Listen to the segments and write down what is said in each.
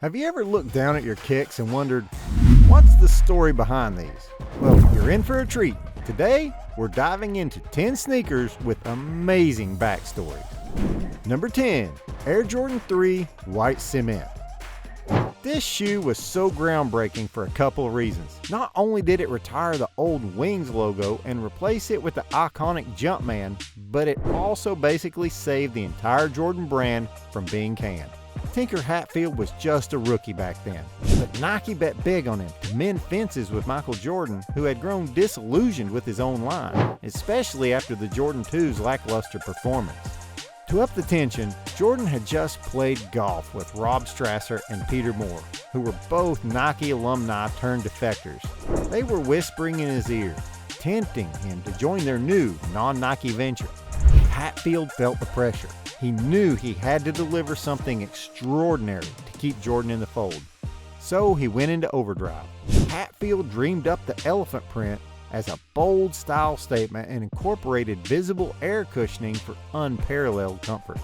Have you ever looked down at your kicks and wondered, what's the story behind these? Well, you're in for a treat. Today, we're diving into 10 sneakers with amazing backstories. Number 10, Air Jordan 3 White Cement. This shoe was so groundbreaking for a couple of reasons. Not only did it retire the old Wings logo and replace it with the iconic Jumpman, but it also basically saved the entire Jordan brand from being canned. Tinker Hatfield was just a rookie back then, but Nike bet big on him to mend fences with Michael Jordan, who had grown disillusioned with his own line, especially after the Jordan 2's lackluster performance. To up the tension, Jordan had just played golf with Rob Strasser and Peter Moore, who were both Nike alumni turned defectors. They were whispering in his ear, tempting him to join their new non-Nike venture. Hatfield felt the pressure. He knew he had to deliver something extraordinary to keep Jordan in the fold. So he went into overdrive. Hatfield dreamed up the elephant print as a bold style statement and incorporated visible air cushioning for unparalleled comfort.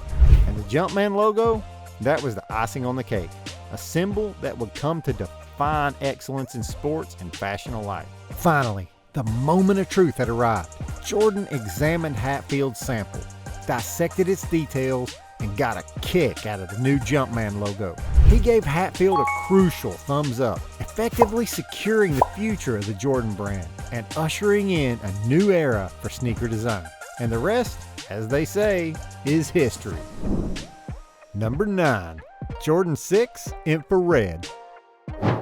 And the Jumpman logo? That was the icing on the cake, a symbol that would come to define excellence in sports and fashion alike. Finally, the moment of truth had arrived. Jordan examined Hatfield's sample, dissected its details, and got a kick out of the new Jumpman logo. He gave Hatfield a crucial thumbs up, effectively securing the future of the Jordan brand and ushering in a new era for sneaker design. And the rest, as they say, is history. Number 9, Jordan 6 Infrared.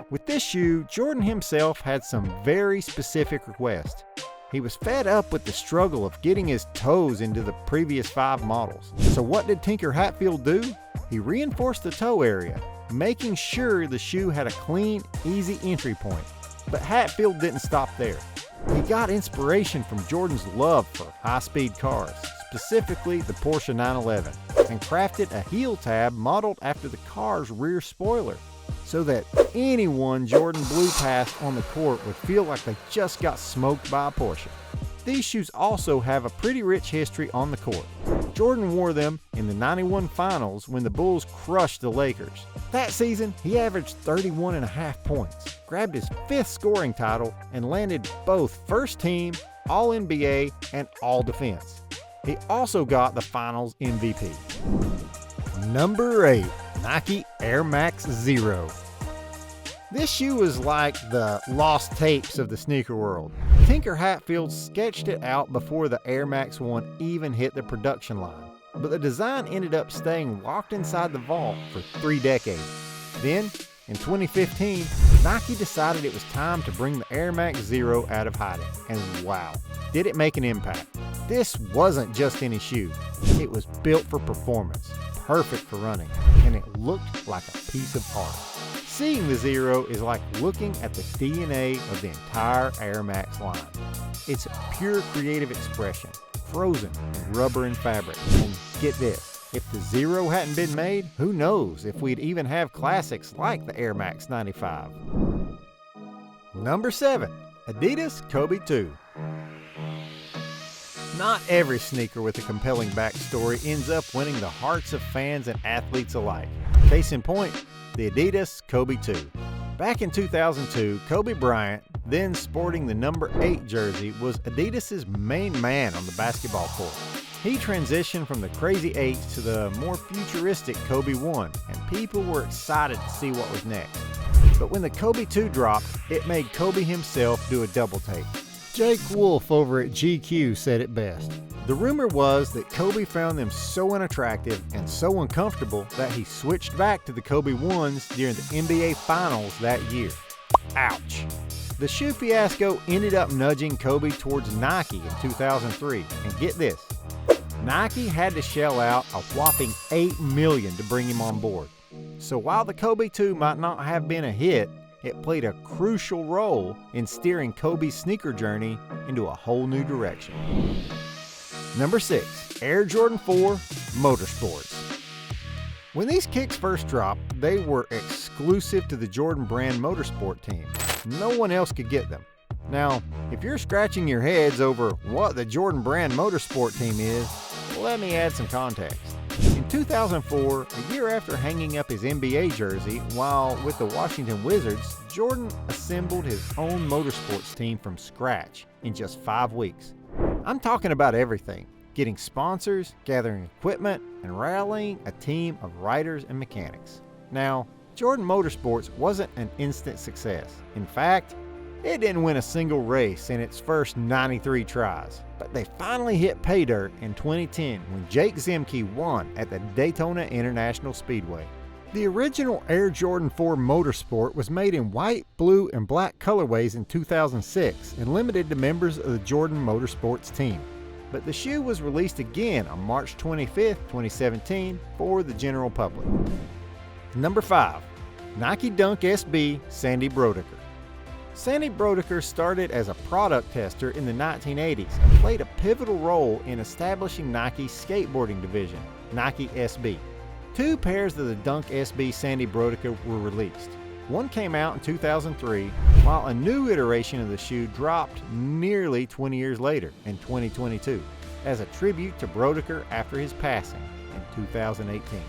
With this shoe, Jordan himself had some very specific requests. He was fed up with the struggle of getting his toes into the previous 5 models. So what did Tinker Hatfield do? He reinforced the toe area, making sure the shoe had a clean, easy entry point. But Hatfield didn't stop there. He got inspiration from Jordan's love for high-speed cars, specifically the Porsche 911, and crafted a heel tab modeled after the car's rear spoiler, so that anyone Jordan blew past on the court would feel like they just got smoked by a Porsche. These shoes also have a pretty rich history on the court. Jordan wore them in the '91 finals when the Bulls crushed the Lakers. That season, he averaged 31.5 points, grabbed his 5th scoring title, and landed both first team, All-NBA, and All-Defense. He also got the finals MVP. Number 8. Nike Air Max Zero. This shoe was like the lost tapes of the sneaker world. Tinker Hatfield sketched it out before the Air Max 1 even hit the production line, but the design ended up staying locked inside the vault for 3 decades. Then, in 2015, Nike decided it was time to bring the Air Max Zero out of hiding, and wow, did it make an impact. This wasn't just any shoe. It was built for performance, perfect for running, and it looked like a piece of art. Seeing the Zero is like looking at the DNA of the entire Air Max line. It's a pure creative expression, frozen in rubber and fabric. And get this, if the Zero hadn't been made, who knows if we'd even have classics like the Air Max 95. Number 7, Adidas Kobe 2. Not every sneaker with a compelling backstory ends up winning the hearts of fans and athletes alike. Case in point, the Adidas Kobe 2. Back in 2002, Kobe Bryant, then sporting the number 8 jersey, was Adidas's main man on the basketball court. He transitioned from the Crazy 8 to the more futuristic Kobe 1, and people were excited to see what was next. But when the Kobe 2 dropped, it made Kobe himself do a double take. Jake Wolf over at GQ said it best. The rumor was that Kobe found them so unattractive and so uncomfortable that he switched back to the Kobe 1s during the NBA Finals that year. Ouch. The shoe fiasco ended up nudging Kobe towards Nike in 2003, and get this, Nike had to shell out a whopping $8 million to bring him on board. So while the Kobe 2 might not have been a hit, it played a crucial role in steering Kobe's sneaker journey into a whole new direction. Number 6, Air Jordan 4 Motorsports. When these kicks first dropped, they were exclusive to the Jordan brand motorsport team. No one else could get them. Now, if you're scratching your heads over what the Jordan brand motorsport team is, let me add some context. In 2004, a year after hanging up his NBA jersey while with the Washington Wizards, Jordan assembled his own motorsports team from scratch in just 5 weeks. I'm talking about everything: getting sponsors, gathering equipment, and rallying a team of riders and mechanics. Now, Jordan Motorsports wasn't an instant success. In fact, it didn't win a single race in its first 93 tries, but they finally hit pay dirt in 2010 when Jake Zemke won at the Daytona International Speedway. The original Air Jordan 4 Motorsport was made in white, blue, and black colorways in 2006 and limited to members of the Jordan Motorsports team. But the shoe was released again on March 25, 2017 for the general public. Number 5. Nike Dunk SB Sandy Brodeker. Sandy Brodeker started as a product tester in the 1980s and played a pivotal role in establishing Nike's skateboarding division, Nike SB. 2 pairs of the Dunk SB Sandy Brodeker were released. One came out in 2003, while a new iteration of the shoe dropped nearly 20 years later in 2022 as a tribute to Brodeker after his passing in 2018.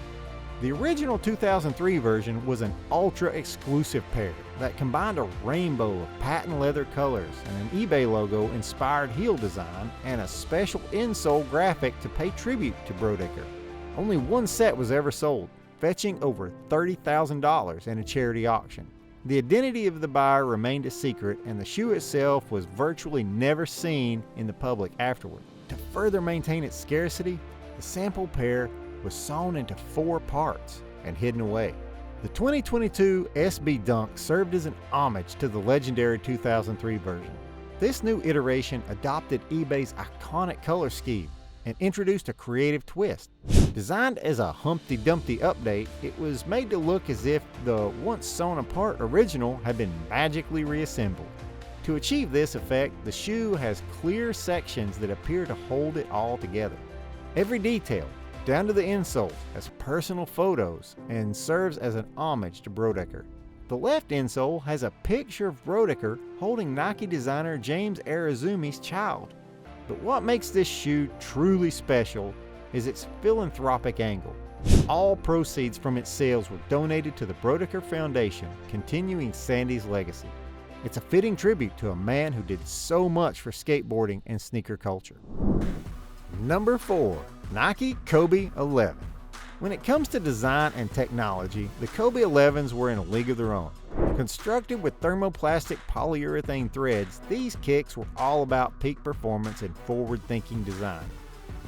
The original 2003 version was an ultra-exclusive pair that combined a rainbow of patent leather colors and an eBay logo-inspired heel design and a special insole graphic to pay tribute to Brodeker. Only one set was ever sold, fetching over $30,000 in a charity auction. The identity of the buyer remained a secret, and the shoe itself was virtually never seen in the public afterward. To further maintain its scarcity, the sample pair was sewn into 4 parts and hidden away. The 2022 SB Dunk served as an homage to the legendary 2003 version. This new iteration adopted eBay's iconic color scheme and introduced a creative twist. Designed as a Humpty Dumpty update, it was made to look as if the once sewn apart original had been magically reassembled. To achieve this effect, the shoe has clear sections that appear to hold it all together. Every detail, down to the insoles, has personal photos and serves as an homage to Brodeker. The left insole has a picture of Brodeker holding Nike designer James Arazumi's child. But what makes this shoe truly special is its philanthropic angle. All proceeds from its sales were donated to the Brodeker Foundation, continuing Sandy's legacy. It's a fitting tribute to a man who did so much for skateboarding and sneaker culture. Number 4. Nike Kobe 11. When it comes to design and technology, the Kobe 11s were in a league of their own. Constructed with thermoplastic polyurethane threads, these kicks were all about peak performance and forward-thinking design.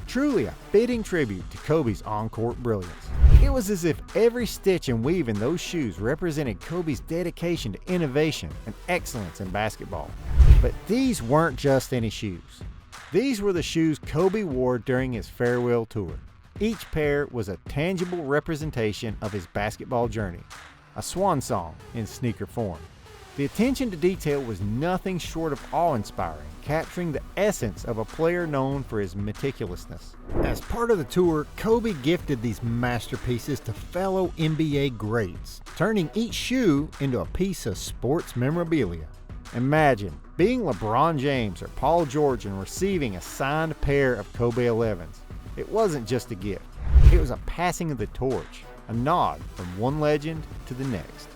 Truly a fitting tribute to Kobe's on-court brilliance. It was as if every stitch and weave in those shoes represented Kobe's dedication to innovation and excellence in basketball. But these weren't just any shoes. These were the shoes Kobe wore during his farewell tour. Each pair was a tangible representation of his basketball journey, a swan song in sneaker form. The attention to detail was nothing short of awe-inspiring, capturing the essence of a player known for his meticulousness. As part of the tour, Kobe gifted these masterpieces to fellow NBA greats, turning each shoe into a piece of sports memorabilia. Imagine being LeBron James or Paul George and receiving a signed pair of Kobe 11s. It wasn't just a gift. It was a passing of the torch, a nod from one legend to the next.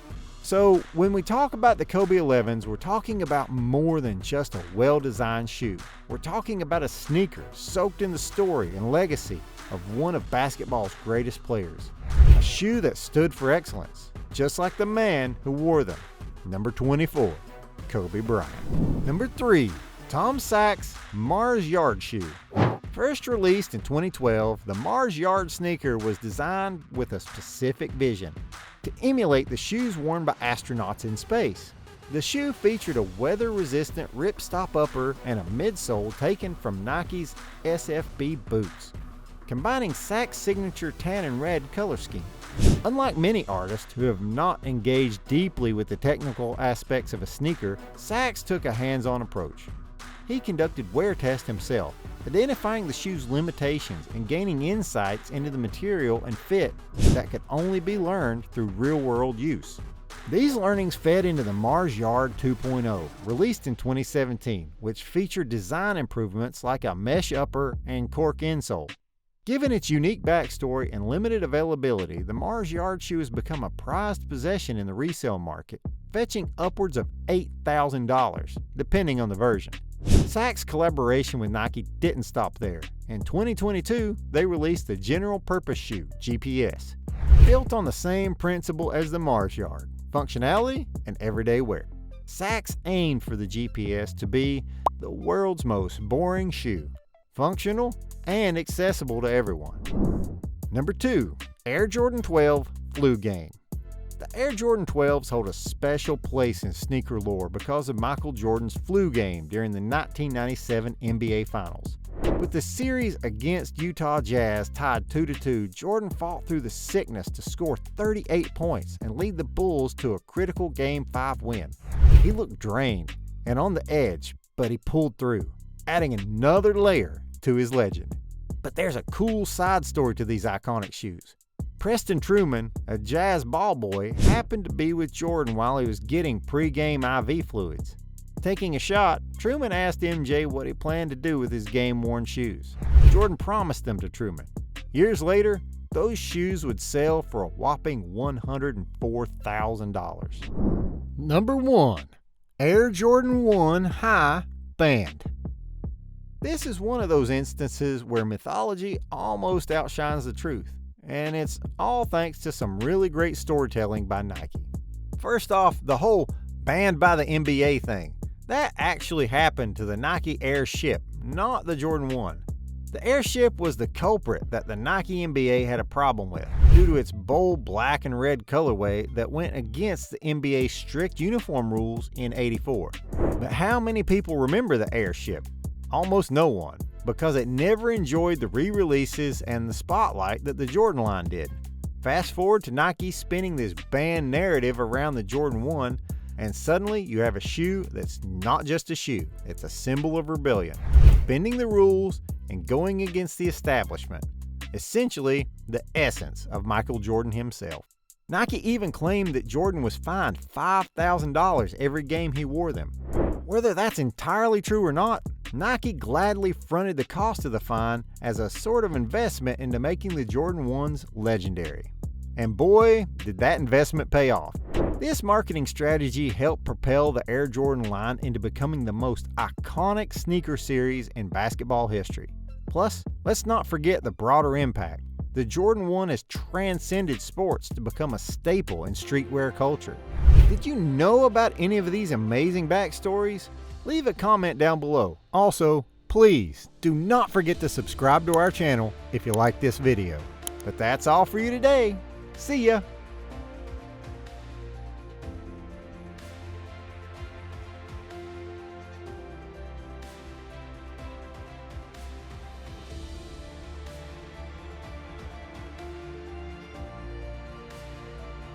So when we talk about the Kobe 11s, we're talking about more than just a well-designed shoe. We're talking about a sneaker soaked in the story and legacy of one of basketball's greatest players. A shoe that stood for excellence, just like the man who wore them. Number 24. Kobe Bryant. Number 3. Tom Sachs Mars Yard Shoe. First released in 2012, the Mars Yard sneaker was designed with a specific vision: to emulate the shoes worn by astronauts in space. The shoe featured a weather-resistant ripstop upper and a midsole taken from Nike's SFB boots, combining Sachs' signature tan and red color scheme. Unlike many artists who have not engaged deeply with the technical aspects of a sneaker, Sachs took a hands-on approach. He conducted wear tests himself, identifying the shoe's limitations and gaining insights into the material and fit that could only be learned through real-world use. These learnings fed into the Mars Yard 2.0, released in 2017, which featured design improvements like a mesh upper and cork insole. Given its unique backstory and limited availability, the Mars Yard shoe has become a prized possession in the resale market, fetching upwards of $8,000, depending on the version. Saks' collaboration with Nike didn't stop there. In 2022, they released the General Purpose Shoe, GPS, built on the same principle as the Mars Yard, functionality and everyday wear. Saks aimed for the GPS to be the world's most boring shoe, functional and accessible to everyone. Number 2, Air Jordan 12 Flu Game. The Air Jordan 12s hold a special place in sneaker lore because of Michael Jordan's flu game during the 1997 NBA Finals. With the series against Utah Jazz tied 2-2, Jordan fought through the sickness to score 38 points and lead the Bulls to a critical Game 5 win. He looked drained and on the edge, but he pulled through, adding another layer to his legend. But there's a cool side story to these iconic shoes. Preston Truman, a Jazz ball boy, happened to be with Jordan while he was getting pre-game IV fluids. Taking a shot, Truman asked MJ what he planned to do with his game-worn shoes. Jordan promised them to Truman. Years later, those shoes would sell for a whopping $104,000. Number 1, Air Jordan 1 High Band. This is one of those instances where mythology almost outshines the truth, and it's all thanks to some really great storytelling by Nike. First off, the whole banned by the NBA thing. That actually happened to the Nike Airship, not the Jordan 1. The Airship was the culprit that the Nike NBA had a problem with, due to its bold black and red colorway that went against the NBA's strict uniform rules in '84. But how many people remember the Airship? Almost no one, because it never enjoyed the re-releases and the spotlight that the Jordan line did. Fast forward to Nike spinning this banned narrative around the Jordan 1, and suddenly you have a shoe that's not just a shoe, it's a symbol of rebellion, bending the rules and going against the establishment. Essentially, the essence of Michael Jordan himself. Nike even claimed that Jordan was fined $5,000 every game he wore them. Whether that's entirely true or not, Nike gladly fronted the cost of the fine as a sort of investment into making the Jordan 1s legendary. And boy, did that investment pay off. This marketing strategy helped propel the Air Jordan line into becoming the most iconic sneaker series in basketball history. Plus, let's not forget the broader impact. The Jordan 1 has transcended sports to become a staple in streetwear culture. Did you know about any of these amazing backstories? Leave a comment down below. Also, please do not forget to subscribe to our channel if you like this video. But that's all for you today. See ya!